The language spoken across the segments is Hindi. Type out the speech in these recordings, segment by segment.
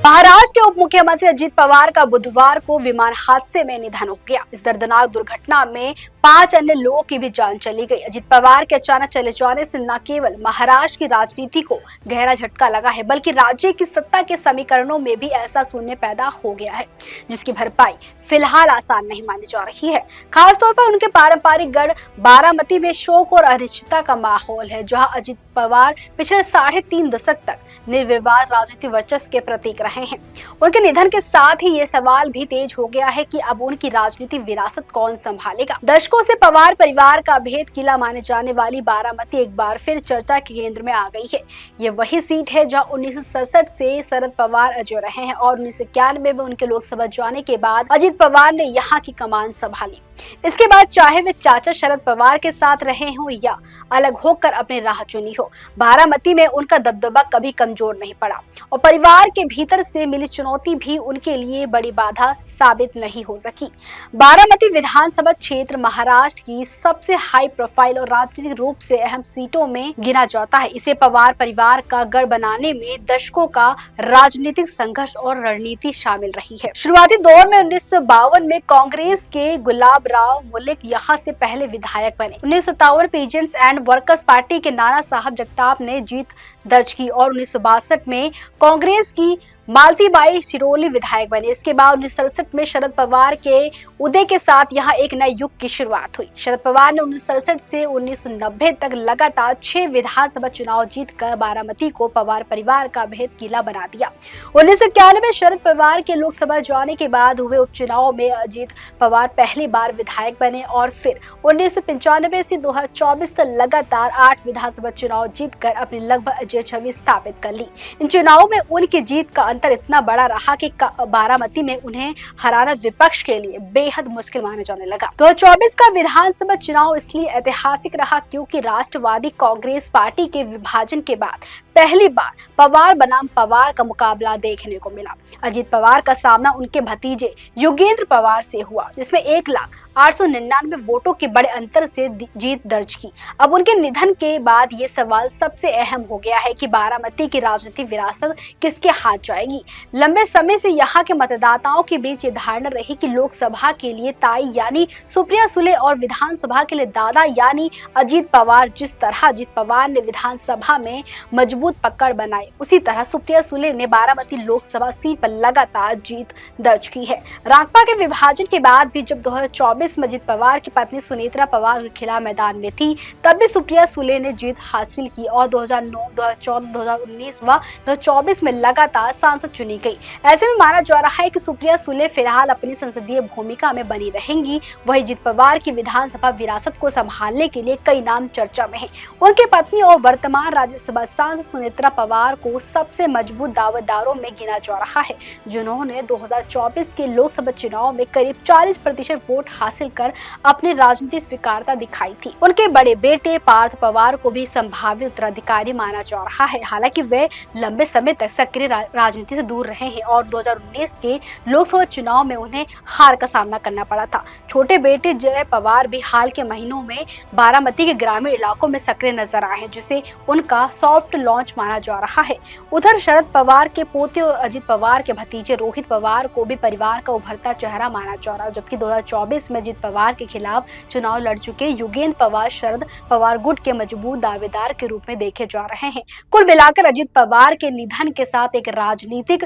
महाराष्ट्र के उप मुख्यमंत्री अजित पवार का बुधवार को विमान हादसे में निधन हो गया। इस दर्दनाक दुर्घटना में 5 अन्य लोगों की भी जान चली गई। अजित पवार के अचानक चले जाने से न केवल महाराष्ट्र की राजनीति को गहरा झटका लगा है, बल्कि राज्य की सत्ता के समीकरणों में भी ऐसा शून्य पैदा हो गया है जिसकी भरपाई फिलहाल आसान नहीं मानी जा रही है। खासतौर पर उनके पारंपरिक गढ़ बारामती में शोक और अनिश्चितता का माहौल है, जहां अजित पवार पिछले 3.5 दशक तक निर्विवाद राजनीतिक वर्चस्व के प्रतीक रहे हैं। उनके निधन के साथ ही ये सवाल भी तेज हो गया है कि अब उनकी राजनीतिक विरासत कौन संभालेगा। दशकों से पवार परिवार का भेद किला माने जाने वाली बारामती एक बार फिर चर्चा के केंद्र में आ गई है। ये वही सीट है जहां 1967 से शरद पवार अजय रहे हैं और 1991 में उनके लोकसभा जाने के बाद अजित पवार ने यहाँ की कमान संभाली। इसके बाद चाहे वे चाचा शरद पवार के साथ रहे हों या अलग होकर अपनी राह चुनी हो, बारामती में उनका दबदबा कभी कमजोर नहीं पड़ा और परिवार के भीतर से मिली चुनौती भी उनके लिए बड़ी बाधा साबित नहीं हो सकी। बारामती विधानसभा क्षेत्र महाराष्ट्र की सबसे हाई प्रोफाइल और राजनीतिक रूप से अहम सीटों में गिना जाता है। इसे पवार परिवार का गढ़ बनाने में दशकों का राजनीतिक संघर्ष और रणनीति शामिल रही है। शुरुआती दौर में 1952 में कांग्रेस के गुलाबराव मुलिक यहाँ से पहले विधायक बने। 1957 पीजेंट्स एंड वर्कर्स पार्टी के नाना साहब जगताप ने जीत दर्ज की और 1962 में कांग्रेस की मालतीबाई शिरोली विधायक बने। इसके बाद 1967 में शरद पवार के उदय के साथ यहाँ एक नए युग की शुरुआत हुई। शरद पवार ने 1967 से 1990 तक लगातार 6 विधानसभा चुनाव जीतकर बारामती को पवार परिवार का भेद किला बना दिया। 1991 में शरद पवार के लोकसभा जाने के बाद हुए उपचुनाव में अजित पवार पहली बार विधायक बने और फिर 1995 से 2024 तक लगातार 8 विधानसभा चुनाव जीतकर अपनी लगभग अजय छवि स्थापित कर ली। इन चुनावों में उनकी जीत का अंतर इतना बड़ा रहा कि बारामती में उन्हें हराना विपक्ष के लिए बेहद मुश्किल माने जाने लगा। 2024 का विधानसभा चुनाव इसलिए ऐतिहासिक रहा क्योंकि राष्ट्रवादी कांग्रेस पार्टी के विभाजन के बाद पहली बार पवार बनाम पवार का मुकाबला देखने को मिला। अजित पवार का सामना उनके भतीजे योगेंद्र पवार से हुआ, जिसमें 1,899 वोटों के बड़े अंतर से जीत दर्ज की। अब उनके निधन के बाद ये सवाल सबसे अहम हो गया है कि बारामती की राजनीतिक विरासत किसके हाथ जाएगी। लंबे समय से यहाँ के मतदाताओं के बीच ये धारणा रही कि लोकसभा के लिए ताई यानी सुप्रिया सुले और विधानसभा के लिए दादा यानी अजित पवार, जिस तरह अजित पवार ने विधानसभा में मजबूत पकड़ बनाई, उसी तरह सुप्रिया सुले ने बारामती लोकसभा सीट पर लगातार जीत दर्ज की है। राकपा के विभाजन के बाद भी जब 2024 में अजित पवार की पत्नी सुनेत्रा पवार के खिलाफ मैदान में थी, तब भी सुप्रिया सुले ने जीत हासिल की और 2009, 2014, 2019 व 2024 में लगातार सांसद चुनी गई। ऐसे में माना जा रहा है कि सुप्रिया सुले फिलहाल अपनी संसदीय भूमिका में बनी रहेंगी। वही अजित पवार की विधानसभा विरासत को संभालने के लिए कई नाम चर्चा में हैं। उनकी पत्नी और वर्तमान राज्यसभा सांसद सुनेत्रा पवार को सबसे मजबूत दावेदारों में गिना जा रहा है, जिन्होंने 2024 के लोकसभा चुनाव में करीब 40% वोट हासिल कर अपनी राजनीतिक स्वीकार्यता दिखाई थी। उनके बड़े बेटे पार्थ पवार को भी संभावित उत्तराधिकारी माना जा रहा है। हालांकि वे लंबे समय तक सक्रिय राजनीति से दूर रहे हैं और 2019 के लोकसभा चुनाव में उन्हें हार का सामना करना पड़ा था। छोटे बेटे जय पवार भी हाल के महीनों में बारामती के ग्रामीण इलाकों में सक्रिय नजर आए हैं, जिसे उनका सॉफ्ट लॉन्च माना जा रहा है। उधर शरद पवार के पोते और अजित पवार के भतीजे रोहित पवार को भी परिवार का उभरता चेहरा माना जा रहा है, जबकि 2024 में अजित पवार के खिलाफ चुनाव लड़ चुके योगेंद्र पवार शरद पवार गुट के मजबूत दावेदार के रूप में देखे जा रहे हैं। कुल मिलाकर अजित पवार के निधन के साथ एक राजनीतिक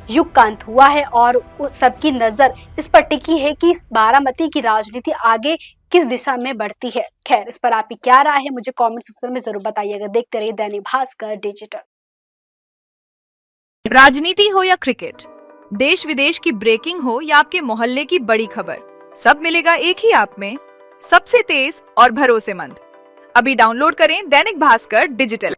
युग का अंत हुआ है और सबकी नजर इस पर टिकी है कि बारामती की राजनीति आगे किस दिशा में बढ़ती है। खैर, इस पर आपकी क्या राय है, मुझे कमेंट सेक्शन में जरूर बताइएगा। देखते रहिए दैनिक भास्कर डिजिटल। राजनीति हो या क्रिकेट, देश विदेश की ब्रेकिंग हो या आपके मोहल्ले की बड़ी खबर, सब मिलेगा एक ही ऐप में, सबसे तेज और भरोसेमंद। अभी डाउनलोड करें दैनिक भास्कर डिजिटल।